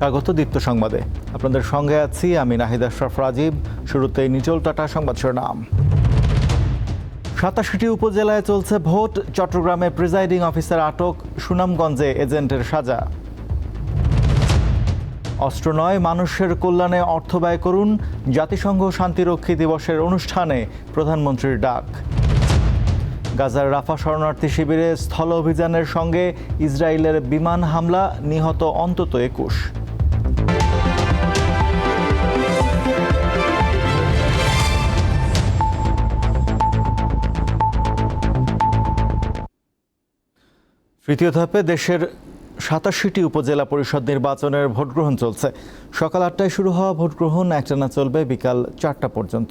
স্বাগত দীপ্ত সংবাদে। আপনাদের সঙ্গে আছি আমি নাহিদ আশরাফ রাজীব। শুরুতেই নিচল টাটা সংবাদ শিরোনাম। ৮৭টি উপজেলায় চলছে ভোট। চট্টগ্রামে প্রিজাইডিং অফিসার আটক, সুনামগঞ্জে এজেন্টের সাজা। অস্ত্র নয়, মানুষের কল্যাণে অর্থ ব্যয় করুন, জাতিসংঘ শান্তিরক্ষী দিবসের অনুষ্ঠানে প্রধানমন্ত্রীর ডাক। গাজার রাফা শরণার্থী শিবিরে স্থল অভিযানের সঙ্গে ইসরায়েলের বিমান হামলা, নিহত অন্তত ২১। তৃতীয় ধাপে দেশের ৮৭টি উপজেলা পরিষদ নির্বাচনের ভোটগ্রহণ চলছে। সকাল ৮টায় শুরু হওয়া ভোটগ্রহণ একটানা চলবে বিকাল ৪টা পর্যন্ত।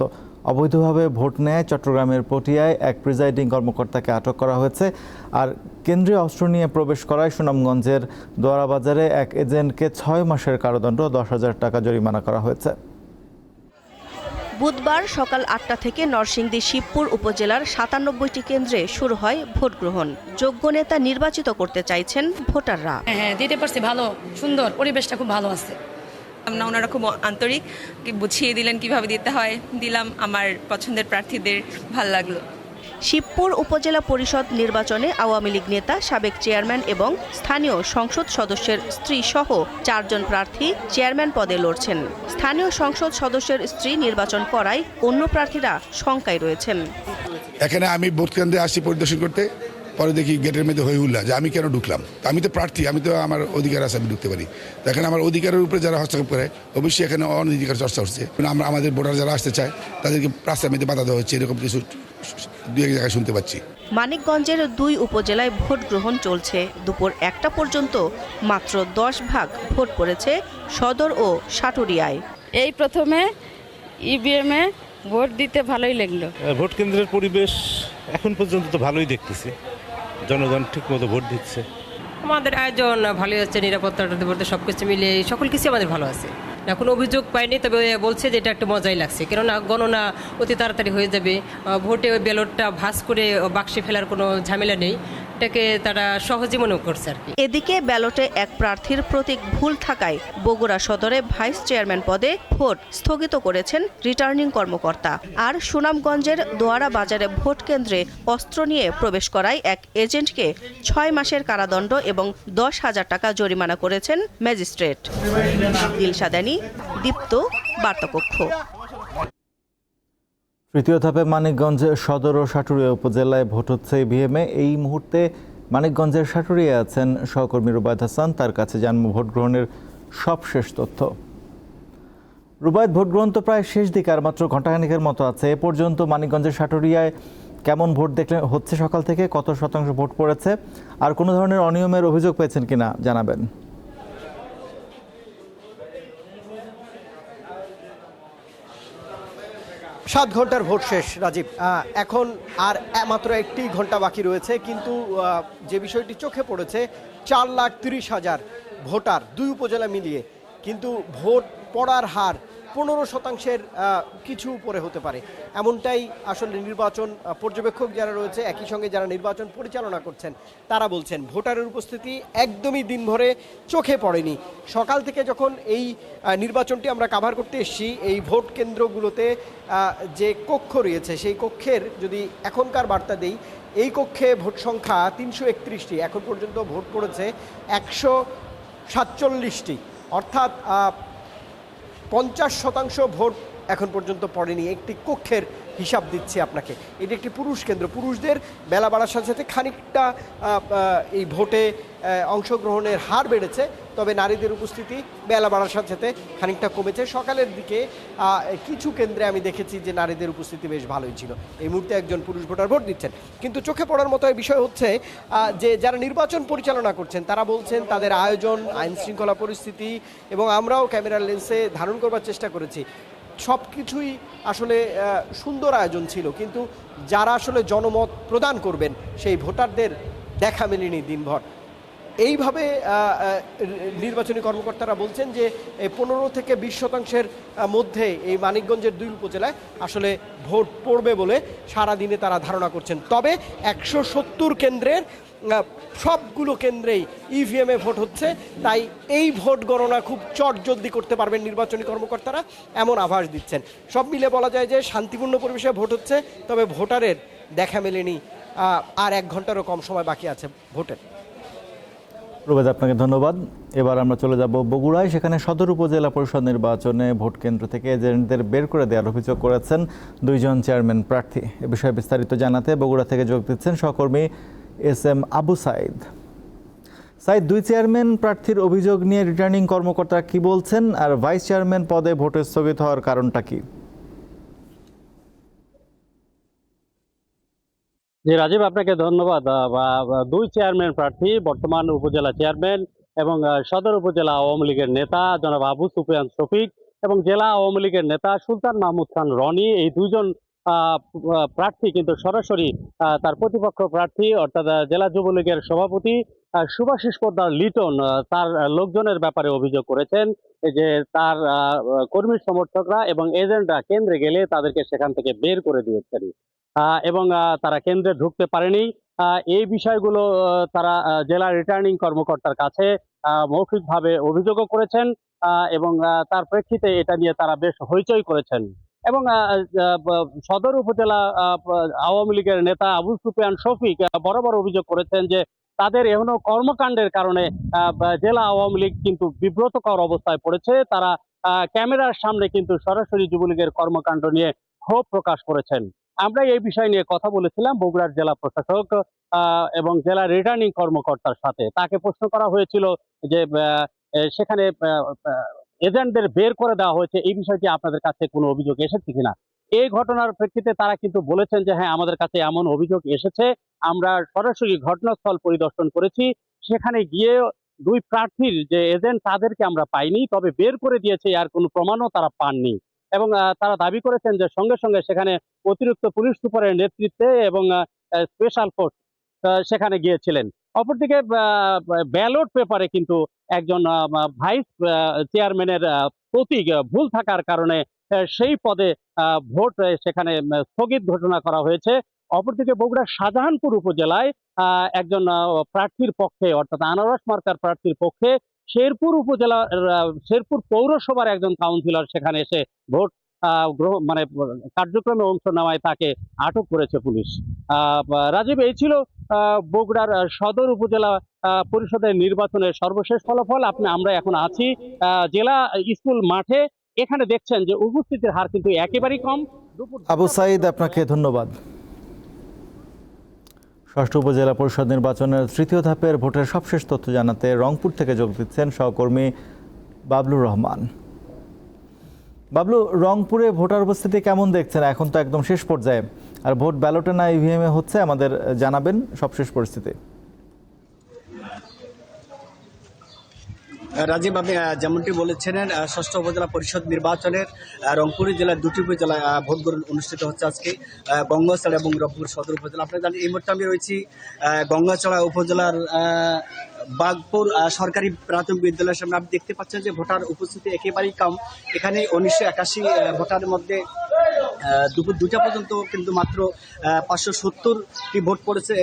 অবৈধভাবে ভোট নেয় চট্টগ্রামের পটিয়ায় এক প্রিজাইডিং কর্মকর্তাকে আটক করা হয়েছে। আর কেন্দ্রীয় অস্ত্র নিয়ে প্রবেশ করায় সুনামগঞ্জের দোয়ারাবাজারে এক এজেন্টকে ৬ মাসের কারাদণ্ড, ১০,০০০ টাকা জরিমানা করা হয়েছে। বুধবার সকাল ৮টা থেকে নরসিংদী শিবপুর উপজেলার ৯৭টি কেন্দ্রে শুরু হয় ভোট গ্রহণ। যোগ্য নেতা নির্বাচিত করতে চাইছেন ভোটাররা। হ্যাঁ, দিতে পারছি, ভালো, সুন্দর, পরিবেশটা খুব ভালো আছে। ওনারা খুব আন্তরিক, বুঝিয়ে দিলেন কিভাবে দিতে হয়, দিলাম। আমার পছন্দের প্রার্থীদের ভালো লাগলো। শিবপুর উপজেলা পরিষদ নির্বাচনে আওয়ামী লীগ নেতা, সাবেক চেয়ারম্যান এবং স্থানীয় সংসদ সদস্যের স্ত্রী সহ ৪ জন প্রার্থী চেয়ারম্যান পদে লড়ছেন। স্থানীয় সংসদ সদস্যের স্ত্রী নির্বাচন করায় অন্য প্রার্থীরা শঙ্কায় রয়েছেন। এখানে আমি ভোট কেন্দ্রে আসছি পরিদর্শন করতে, পরে দেখি গেটের মধ্যে হই হুল্লা যে আমি কেন ঢুকলাম। আমি তো প্রার্থী, আমি তো আমার অধিকার আছে, আমি ঢুকতে পারি। এখানে আমার অধিকারের উপরে যারা হস্তক্ষেপ করে, অবশ্যই এখানে অনধিকার চর্চা হচ্ছে। আমরা আমাদের ভোটার যারা আসতে চায় তাদেরকে রাস্তার মধ্যে বাধা দেওয়া হচ্ছে, এরকম কিছু দু এক জায়গায় শুনতে পাচ্ছি। মানিকগঞ্জের ২ উপজেলায় ভোট গ্রহণ চলছে। দুপুর ১টা পর্যন্ত মাত্র ১০ ভাগ ভোট পড়েছে সদর ও সাটুরিয়ায়। এই প্রথমে ইভিএমে ভোট দিতে ভালোই লাগলো। ভোট কেন্দ্রের পরিবেশ এখন পর্যন্ত তো ভালোই দেখতেছি, জনগণ ঠিক মতো ভোট দিচ্ছে। আমাদের আয়োজন ভালোই হচ্ছে, নিরাপত্তাটা বলতে সব কিছু মিলিয়ে সকল কিছু আমাদের ভালো আছে। এখন অভিযোগ পাইনি, তবে বলছে যে এটা একটু মজাই লাগছে, কেননা গণনা অতি তাড়াতাড়ি হয়ে যাবে। ভোটে ওই ব্যালটটা ভাঁজ করে বাক্সে ফেলার কোনো ঝামেলা নেই, এটাকে তারা সহজে মনে করছে আর কি। এদিকে ব্যালটে এক প্রার্থীর প্রতীক ভুল থাকায় বগুড়া সদরে ভাইস চেয়ারম্যান পদে ভোট স্থগিত করেছেন রিটার্নিং কর্মকর্তা। আর সুনামগঞ্জের দোয়ারা বাজারে ভোট কেন্দ্রে অস্ত্র নিয়ে প্রবেশ করায় এক এজেন্টকে ৬ মাসের কারাদণ্ড এবং ১০,০০০ টাকা জরিমানা করেছেন ম্যাজিস্ট্রেট। দিলশাদানি, দীপ্ত, বার্তাকক্ষ। তৃতীয় ধাপে মানিকগঞ্জ সদর ও সাটুরিয়া উপজেলায় ভোট হচ্ছে ইভিএমে। এই মুহূর্তে মানিকগঞ্জের সাটুরিয়ায় আছেন সহকর্মী রুবায়েত হাসান। তার কাছে জানব ভোট গ্রহণের সবশেষ তথ্য। রুবায়েত, ভোট গ্রহণ তো প্রায় শেষ দিকে, আর মাত্র ঘণ্টাখানেকের মতো আছে। এ পর্যন্ত মানিকগঞ্জের সাটুরিয়ায় কেমন ভোট দেখলেন হচ্ছে সকাল থেকে? কত শতাংশ ভোট পড়েছে? আর কোনো ধরনের অনিয়মের অভিযোগ পেয়েছেন কিনা জানাবেন। ৭ ঘন্টার ভোট শেষ রাজীব। এখন আর মাত্র ১টি ঘন্টা বাকি রয়েছে, কিন্তু যে বিষয়টি চোখে পড়েছে, ৪,৩০,০০০ ভোটার ২ উপজেলা মিলিয়ে, কিন্তু ভোট পড়ার হার ১৫% কিছু উপরে হতে পারে, এমনটাই আসলে নির্বাচন পর্যবেক্ষক যারা রয়েছে, একই সঙ্গে যারা নির্বাচন পরিচালনা করছেন তারা বলছেন। ভোটারের উপস্থিতি একদমই দিনভরে চোখে পড়েনি। সকাল থেকে যখন এই নির্বাচনটি আমরা কাভার করতে এসেছি, এই ভোট কেন্দ্রগুলোতে যে কক্ষ রয়েছে, সেই কক্ষের যদি এখনকার বার্তা দেই, এই কক্ষে ভোট সংখ্যা ৩৩১টি। এখন পর্যন্ত ভোট পড়েছে ১৪৭টি, অর্থাৎ ৫০% ভোট এখন পর্যন্ত পড়েনি। একটি কক্ষের হিসাব দিচ্ছি আপনাকে। এটি একটি পুরুষ কেন্দ্র। পুরুষদের বেলা বাড়ার সাথে সাথে খানিকটা এই ভোটে অংশগ্রহণের হার বেড়েছে, তবে নারীদের উপস্থিতি বেলা বাড়ার সাথে সাথে খানিকটা কমেছে। সকালের দিকে কিছু কেন্দ্রে আমি দেখেছি যে নারীদের উপস্থিতি বেশ ভালোই ছিল। এই মুহূর্তে একজন পুরুষ ভোটার ভোট দিচ্ছেন। কিন্তু চোখে পড়ার মতো বিষয় হচ্ছে যে যারা নির্বাচন পরিচালনা করছেন তারা বলছেন তাদের আয়োজন, আইন শৃঙ্খলা পরিস্থিতি, এবং আমরাও ক্যামেরার লেন্সে ধারণ করবার চেষ্টা করেছি, সব কিছুই আসলে সুন্দর আয়োজন ছিল, কিন্তু যারা আসলে জনমত প্রদান করবেন সেই ভোটারদের দেখা মেলেনি দিনভর। এইভাবে নির্বাচনী কর্মকর্তারা বলছেন যে 15 থেকে 20% মধ্যে এই মানিকগঞ্জের 2 উপজেলায় আসলে ভোট পড়বে বলে সারাদিনে তারা ধারণা করছেন। তবে 170 কেন্দ্রের সবগুলো কেন্দ্রেই ইভিএমে ভোট হচ্ছে, তাই এই ভোট গণনা খুব চটজলদি করতে পারবেন নির্বাচনী কর্মকর্তারা, এমন আভাস দিচ্ছেন। সব মিলে বলা যায় যে শান্তিপূর্ণ পরিবেশে ভোট হচ্ছে, তবে ভোটারের দেখা মেলেনি। আর 1 ঘন্টারও কম সময় বাকি আছে ভোটের। রুবেদ, আপনাকে ধন্যবাদ। এবার আমরা চলে যাব বগুড়ায়। সেখানে সদর উপজেলা পরিষদ নির্বাচনে ভোট কেন্দ্র থেকে এজেন্টদের বের করে দেওয়ার অভিযোগ করেছেন 2 জন চেয়ারম্যান প্রার্থী। এ বিষয়ে বিস্তারিত জানাতে বগুড়া থেকে যোগ দিচ্ছেন সহকর্মী SM আবু সাইদ। সাইদ, 2 চেয়ারম্যান প্রার্থীর অভিযোগ নিয়ে রিটার্নিং কর্মকর্তা কি বলছেন, আর ভাইস চেয়ারম্যান পদে ভোটে স্থগিত হওয়ার কারণটা কি? জি রাজীব, আপনাকে ধন্যবাদ। 2 চেয়ারম্যান প্রার্থী, বর্তমান উপজেলা চেয়ারম্যান এবং সদর উপজেলা আওয়ামী লীগের নেতা জনাব আবু সুফিয়ান শফিক এবং জেলা আওয়ামী লীগের নেতা সুলতান মাহমুদ খান রনি, এই 2 জন প্রার্থী কিন্তু সরাসরি তার প্রতিপক্ষ প্রার্থী অর্থাৎ জেলা যুবলীগের সভাপতি শুভাশিস পোদ্দার লিটন তার লোকজনের ব্যাপারে অভিযোগ করেছেন যে তার কর্মী সমর্থকরা এবং এজেন্টরা কেন্দ্রে গেলে তাদেরকে সেখান থেকে বের করে দিয়েছেন এবং তারা কেন্দ্রে ঢুকতে পারেনি। এই বিষয়গুলো তারা জেলা রিটার্নিং কর্মকর্তার কাছে মৌখিকভাবে অভিযোগও করেছেন এবং তার প্রেক্ষিতে এটা নিয়ে তারা বেশ হইচই করেছেন এবং সদর উপজেলা আওয়ামী লীগের নেতা আবু সুফিয়ান শফিক বরাবর অভিযোগ করেছেন যে তাদের এখনো কর্মকাণ্ডের কারণে জেলা আওয়ামী লীগ কিন্তু বিব্রতকর অবস্থায় পড়েছে। তারা ক্যামেরার সামনে কিন্তু সরাসরি যুবলীগের কর্মকাণ্ড নিয়ে ক্ষোভ প্রকাশ করেছেন। আমরা এই বিষয় নিয়ে কথা বলেছিলাম বগুড়ার জেলা প্রশাসক এবং জেলা রিটার্নিং কর্মকর্তার সাথে। তাকে প্রশ্ন করা হয়েছিল যে সেখানে এজেন্টদের বের করে দেওয়া হয়েছে, এই বিষয়টি আপনাদের কাছে কোনো অভিযোগ এসেছে কিনা। এই ঘটনার প্রেক্ষিতে তারা কিন্তু বলেছেন যে হ্যাঁ, আমাদের কাছে এমন অভিযোগ এসেছে, আমরা সরাসরি ঘটনাস্থল পরিদর্শন করেছি, সেখানে গিয়ে 2 প্রার্থীর যে এজেন্ট তাদেরকে আমরা পাইনি, তবে বের করে দিয়েছে আর কোনো প্রমাণও তারা পাননি এবং তারা দাবি করেছেন যে সঙ্গে সঙ্গে সেখানে অতিরিক্ত পুলিশ সুপারের নেতৃত্বে এবং স্পেশাল ফোর্স সেখানে গিয়েছিলেন। অপরদিকে ব্যালট পেপারে কিন্তু একজন ভাইস চেয়ারম্যানের প্রতীক ভুল থাকার কারণে সেই পদে ভোট সেখানে স্থগিত ঘোষণা করা হয়েছে। অপরদিকে বগুড়ার শাহজাহানপুর উপজেলায় একজন প্রার্থীর পক্ষে অর্থাৎ আনারস মার্কার প্রার্থীর পক্ষে শেরপুর পৌরসভার একজন কাউন্সিলর সেখানে এসে ভোট কার্যক্রমে অংশ নেওয়ায় তাকে আটক করেছে পুলিশ। রাজীব, এই ছিল বগুড়ার সদর উপজেলা পরিষদের নির্বাচনের সর্বশেষ ফলাফল। আমরা এখন আছি জেলা স্কুল মাঠে। এখানে দেখছেন যে উপস্থিতির হার কিন্তু একেবারেই কম। আবু সাইদ, আপনাকে ধন্যবাদ। 6ষ্ঠ উপজেলা পরিষদ নির্বাচনের 3য় ধাপের ভোটের সবশেষ তথ্য জানাতে রংপুর থেকে যোগ দিচ্ছেন সহকর্মী বাবলুর রহমান। বাবলু, রংপুরে ভোটার উপস্থিতি কেমন দেখছেন? এখন তো একদম শেষ পর্যায়ে, আর ভোট ব্যালটে না ইভিএমে হচ্ছে, আমাদের জানাবেন সবশেষ পরিস্থিতি। রাজীব, আপনি যেমনটি বলেছিলেন 6ষ্ঠ উপজেলা পরিষদ নির্বাচনের রংপুর জেলার 2টি উপজেলায় ভোট গ্রহণ অনুষ্ঠিত হচ্ছে আজকে, গঙ্গাচড়া এবং রংপুর সদর উপজেলা। আপনারা জানেন এই মুহূর্তে আমি রয়েছি গঙ্গাচড়া উপজেলার বাগপুর সরকারি প্রাথমিক বিদ্যালয়ের সামনে। আপনি দেখতে পাচ্ছেন যে ভোটার উপস্থিতি একেবারেই কম। এখানে 1981 ভোটারের মধ্যে দুপুর 2টা পর্যন্ত কিন্তু মাত্র 570টি ভোট পড়েছে।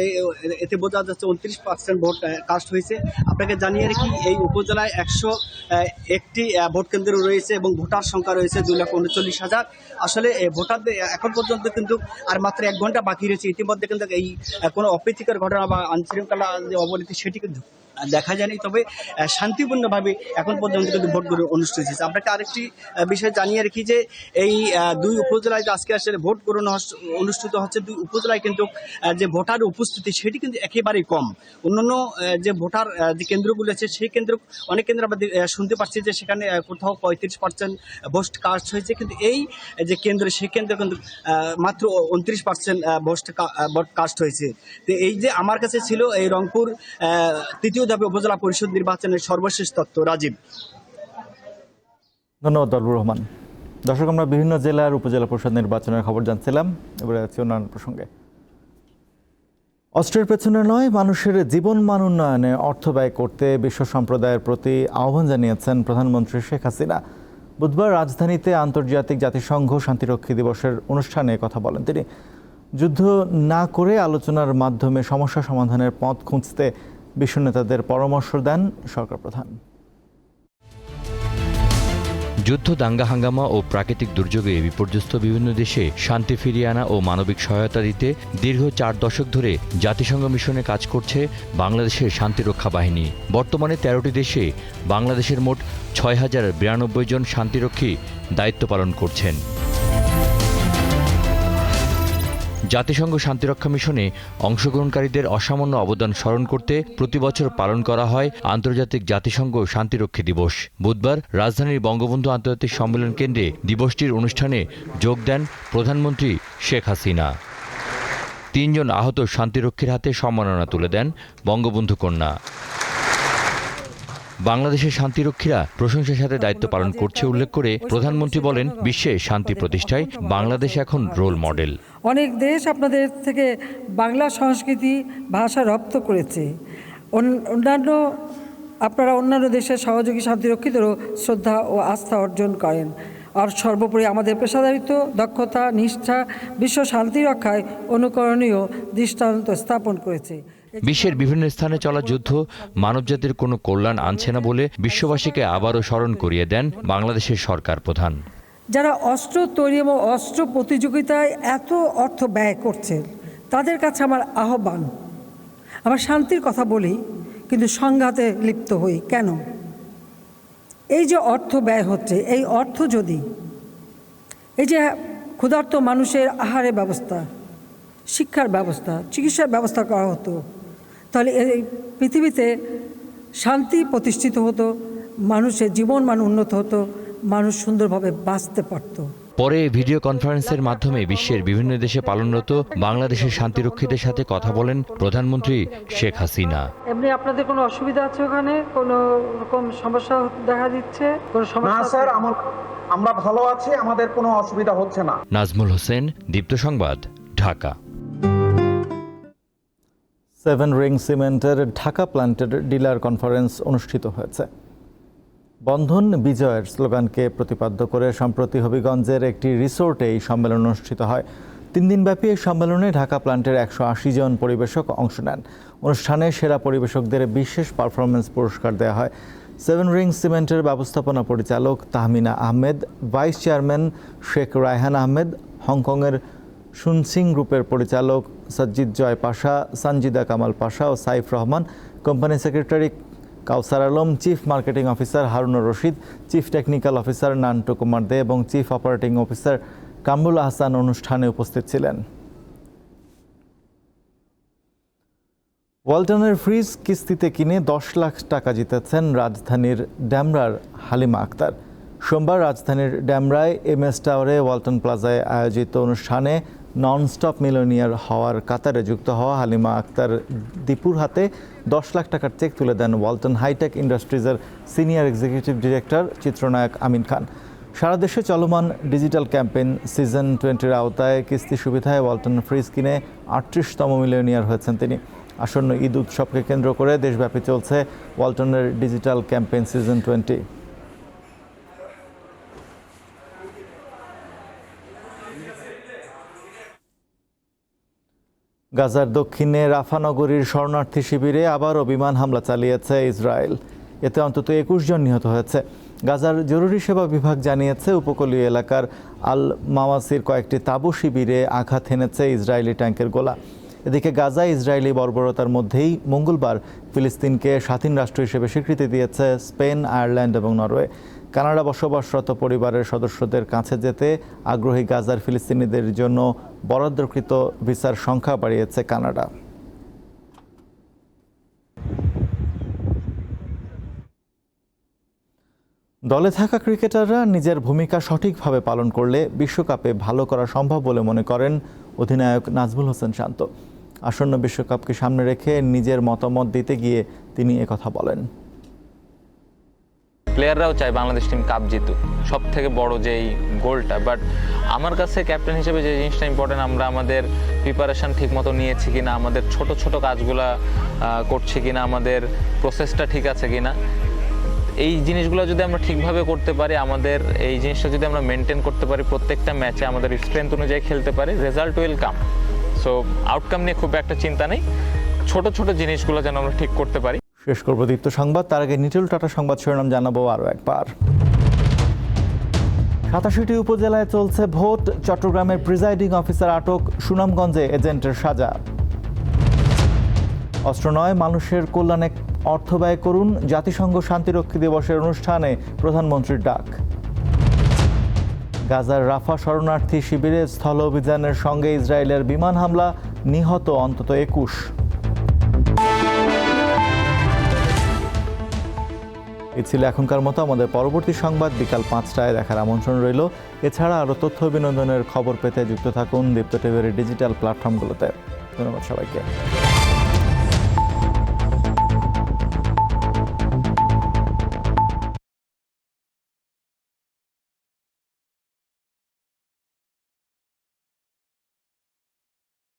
এতে বোঝা যাচ্ছে 29% ভোট কাস্ট হয়েছে। আপনাকে জানিয়ে রাখি এই উপজেলায় 101টি ভোট কেন্দ্র রয়েছে এবং ভোটার সংখ্যা রয়েছে 2,39,000। আসলে ভোটারদের এখন পর্যন্ত কিন্তু আর মাত্র 1 ঘন্টা বাকি রয়েছে। ইতিমধ্যে কিন্তু এই কোনো অপ্রীতিকর ঘটনা বা আইনশৃঙ্খলা যে অবনতি সেটি কিন্তু দেখা যায়নি, তবে শান্তিপূর্ণভাবে এখন পর্যন্ত কিন্তু ভোটগুলো অনুষ্ঠিত হয়েছে। আপনাকে আরেকটি বিষয় জানিয়ে রাখি যে এই 2 উপজেলায় যে আজকে আসলে ভোট গ্রহণ অনুষ্ঠিত হচ্ছে, 2 উপজেলায় কিন্তু যে ভোটার উপস্থিতি সেটি কিন্তু একেবারেই কম। অন্যান্য যে ভোটার যে কেন্দ্রগুলো আছে সেই কেন্দ্র, অনেক কেন্দ্র আমরা শুনতে পাচ্ছি যে সেখানে কোথাও 35% ভোট কাস্ট হয়েছে, কিন্তু এই যে কেন্দ্র সেই কেন্দ্রে কিন্তু মাত্র 29% ভোট কাস্ট হয়েছে। তো এই যে আমার কাছে ছিল এই রংপুর 3য় ধাপে উপজেলা পরিষদ নির্বাচনের সর্বশেষ তথ্য। রাজীব, ধন্যবাদ বাবলুর রহমান। দর্শক, আমরা বিভিন্ন জেলার উপজেলা পরিষদ নির্বাচনের খবর জানছিলাম। এবারে আছি অন্যান্য প্রসঙ্গে। অস্ত্রের পেছনে নয়, মানুষের জীবনমান উন্নয়নে অর্থ ব্যয় করতে বিশ্ব সম্প্রদায়ের প্রতি আহ্বান জানিয়েছেন প্রধানমন্ত্রী শেখ হাসিনা। বুধবার রাজধানীতে আন্তর্জাতিক জাতিসংঘ শান্তিরক্ষী দিবসের অনুষ্ঠানে কথা বলেন তিনি। যুদ্ধ না করে আলোচনার মাধ্যমে সমস্যা সমাধানের পথ খুঁজতে বিশ্ব নেতাদের পরামর্শ দেন সরকার প্রধান। যুদ্ধ, দাঙ্গা হাঙ্গামা ও প্রাকৃতিক দুর্যোগে বিপর্যস্ত বিভিন্ন দেশে শান্তি ফিরিয়ে আনা ও মানবিক সহায়তা দিতে দীর্ঘ 4 দশক ধরে জাতিসংঘ মিশনে কাজ করছে বাংলাদেশের শান্তিরক্ষা বাহিনী। বর্তমানে 13টি দেশে বাংলাদেশের মোট 6092 জন শান্তিরক্ষী দায়িত্ব পালন করছেন। জাতিসংঘ শান্তিরক্ষা মিশনে অংশগ্রহণকারীদের অসামান্য অবদান স্মরণ করতে প্রতিবছর পালন করা হয় আন্তর্জাতিক জাতিসংঘ শান্তিরক্ষী দিবস। বুধবার রাজধানীর বঙ্গবন্ধু আন্তর্জাতিক সম্মেলন কেন্দ্রে দিবসটির অনুষ্ঠানে যোগ দেন প্রধানমন্ত্রী শেখ হাসিনা। 3 জন আহত শান্তিরক্ষীর হাতে সম্মাননা তুলে দেন বঙ্গবন্ধু কন্যা। বাংলাদেশের শান্তিরক্ষীরা প্রশংসার সাথে দায়িত্ব পালন করছে উল্লেখ করে প্রধানমন্ত্রী বলেন, বিশ্বে শান্তি প্রতিষ্ঠায় বাংলাদেশ এখন রোল মডেল। অনেক দেশ আপনাদের থেকে বাংলা সংস্কৃতি ভাষা রপ্ত করেছে। আপনারা অন্যান্য দেশের সহযোগী শান্তিরক্ষীদেরও শ্রদ্ধা ও আস্থা অর্জন করেন। আর সর্বোপরি আমাদের পেশাদারিত্ব, দক্ষতা, নিষ্ঠা বিশ্ব শান্তি রক্ষায় অনুকরণীয় দৃষ্টান্ত স্থাপন করেছে। বিশ্বের বিভিন্ন স্থানে চলা যুদ্ধ মানবজাতির কোনো কল্যাণ আনছে না বলে বিশ্ববাসীকে আবারও স্মরণ করিয়ে দেন বাংলাদেশের সরকার প্রধান। যারা অস্ত্র তৈরি এবং অস্ত্র প্রতিযোগিতায় এত অর্থ ব্যয় করছেন তাদের কাছে আমার আহ্বান, আমরা শান্তির কথা বলি কিন্তু সংঘাতে লিপ্ত হই কেন? এই যে অর্থ ব্যয় হচ্ছে, এই অর্থ যদি এই যে ক্ষুধার্ত মানুষের আহারের ব্যবস্থা, শিক্ষার ব্যবস্থা, চিকিৎসার ব্যবস্থা করা হতো, তাহলে এই পৃথিবীতে শান্তি প্রতিষ্ঠিত হতো, মানুষের জীবনমান উন্নত হতো, মানুষ সুন্দরভাবে বাঁচতে পারত। পরে ভিডিও কনফারেন্সের মাধ্যমে বিশ্বের বিভিন্ন দেশে পালনরত বাংলাদেশের শান্তিরক্ষীদের সাথে কথা বলেন প্রধানমন্ত্রী শেখ হাসিনা। এমনি আপনাদের কোনো অসুবিধা আছে ওখানে? কোনো রকম সমস্যা দেখা দিচ্ছে? কোনো সমস্যা? না স্যার, আমরা ভালো আছি, আমাদের কোনো অসুবিধা হচ্ছে না। নাজমুল হোসেন, দীপ্ত সংবাদ, ঢাকা। 7 রিং সিমেন্টের ঢাকা প্ল্যান্টের ডিলার কনফারেন্স অনুষ্ঠিত হয়েছে। বন্ধন বিজয়ের স্লোগানকে প্রতিপাদ্য করে সম্প্রতি হবিগঞ্জের একটি রিসোর্টে এই সম্মেলন অনুষ্ঠিত হয়। 3 দিনব্যাপী এই সম্মেলনে ঢাকা প্ল্যান্টের 180 জন পরিবেশক অংশ নেন। অনুষ্ঠানে সেরা পরিবেশকদের বিশেষ পারফরমেন্স পুরস্কার দেওয়া হয়। 7 রিং সিমেন্টের ব্যবস্থাপনা পরিচালক তাহমিনা আহমেদ, ভাইস চেয়ারম্যান শেখ রায়হান আহমেদ, হংকংয়ের শুনসিং গ্রুপের পরিচালক সাজ্জিদ জয় পাশা, সঞ্জিদা কামাল পাশা ও Saif Rahman, company secretary Kausar Alam, chief marketing officer Harunur Rashid, chief technical officer Nantu Kumar Dey এবং chief operating officer Kamrul Ahsan অনুষ্ঠানে উপস্থিত ছিলেন। ওয়ালটনের ফ্রিজ কিস্তিতে কিনে 10 লাখ টাকা জিতেছেন রাজধানীর ড্যামরার হালিমা আক্তার। সোমবার রাজধানীর ড্যামরায় MS টাওয়ারে ওয়ালটন প্লাজায় আয়োজিত অনুষ্ঠানে ননস্টপ মিলিয়নিয়ার হওয়ার কাতারে যুক্ত হওয়া হালিমা আক্তার দীপুর হাতে 10 লাখ টাকার চেক তুলে দেন ওয়ালটন হাইটেক ইন্ডাস্ট্রিজের সিনিয়র এক্সিকিউটিভ ডিরেক্টর চিত্রনায়ক আমিন খান। সারা দেশে চলমান ডিজিটাল ক্যাম্পেইন সিজন 20-র আওতায় কিস্তি সুবিধায় ওয়ালটন ফ্রিজ কিনে 38তম মিলিয়নিয়ার হয়েছেন তিনি। আসন্ন ঈদ উৎসবকে কেন্দ্র করে দেশব্যাপী চলছে ওয়ালটনের ডিজিটাল ক্যাম্পেইন সিজন 20। গাজার দক্ষিণে রাফা নগরীর শরণার্থী শিবিরে আবারও বিমান হামলা চালিয়েছে ইসরায়েল। এতে অন্তত 21 জন নিহত হয়েছে। গাজার জরুরি সেবা বিভাগ জানিয়েছে উপকূলীয় এলাকার আল মাওয়াসির কয়েকটি তাঁবু শিবিরে আঘাত হেনেছে ইসরায়েলি ট্যাঙ্কের গোলা। এদিকে গাজায় ইসরায়েলি বর্বরতার মধ্যেই মঙ্গলবার ফিলিস্তিনকে স্বাধীন রাষ্ট্র হিসেবে স্বীকৃতি দিয়েছে স্পেন, আয়ারল্যান্ড এবং নরওয়ে। কানাডা বসবাসরত পরিবারের সদস্যদের কাছে যেতে আগ্রহী গাজার ফিলিস্তিনিদের জন্য বরাদ্দকৃত ভিসার সংখ্যা বাড়িয়েছে কানাডা। দলে থাকা ক্রিকেটাররা নিজের ভূমিকা সঠিকভাবে পালন করলে বিশ্বকাপে ভালো করা সম্ভব বলে মনে করেন অধিনায়ক নাজমুল হোসেন শান্ত। আসন্ন বিশ্বকাপকে সামনে রেখে নিজের মতামত দিতে গিয়ে তিনি একথা বলেন। প্লেয়াররাও চায় বাংলাদেশ টিম কাপ জিতুক, সব থেকে বড় যেই গোলটা। বাট আমার কাছে ক্যাপ্টেন হিসেবে যে জিনিসটা ইম্পর্টেন্ট, আমরা আমাদের প্রিপারেশন ঠিক মতো নিয়েছি কিনা, আমাদের ছোট ছোট কাজগুলা করছি কিনা, আমাদের প্রসেসটা ঠিক আছে কিনা, এই জিনিসগুলো যদি আমরা ঠিকভাবে করতে পারি, আমাদের এই জিনিসটা যদি আমরা মেনটেন করতে পারি, প্রত্যেকটা ম্যাচে আমাদের স্ট্রেংথ অনুযায়ী খেলতে পারি, result will come. So outcome নিয়ে খুব একটা চিন্তা নেই, ছোট ছোট জিনিসগুলো যেন আমরা ঠিক করতে পারি। শেষ করবো দীপ্ত সংবাদ, তার আগে নিটল টাটা সংবাদ শিরোনাম জানাবো আরও একবার। 87টি উপজেলায় চলছে ভোট, চট্টগ্রামের প্রিজাইডিং অফিসার আটক, সুনামগঞ্জে এজেন্টের সাজা। অস্ত্র নয়, মানুষের কল্যাণে অর্থ ব্যয় করুন, জাতিসংঘ শান্তিরক্ষী দিবসের অনুষ্ঠানে প্রধানমন্ত্রীর ডাক। গাজার রাফা শরণার্থী শিবিরে স্থল অভিযানের সঙ্গে ইসরায়েলের বিমান হামলা, নিহত অন্তত 21। এই ছিল এখনকার মতো। আমাদের পরবর্তী সংবাদ বিকাল 5টায় দেখার আমন্ত্রণ রইল। এছাড়া আরও তথ্য বিনোদনের খবর পেতে যুক্ত থাকুন দীপ্ত টিভির ডিজিটাল প্ল্যাটফর্মগুলোতে। ধন্যবাদ সবাইকে।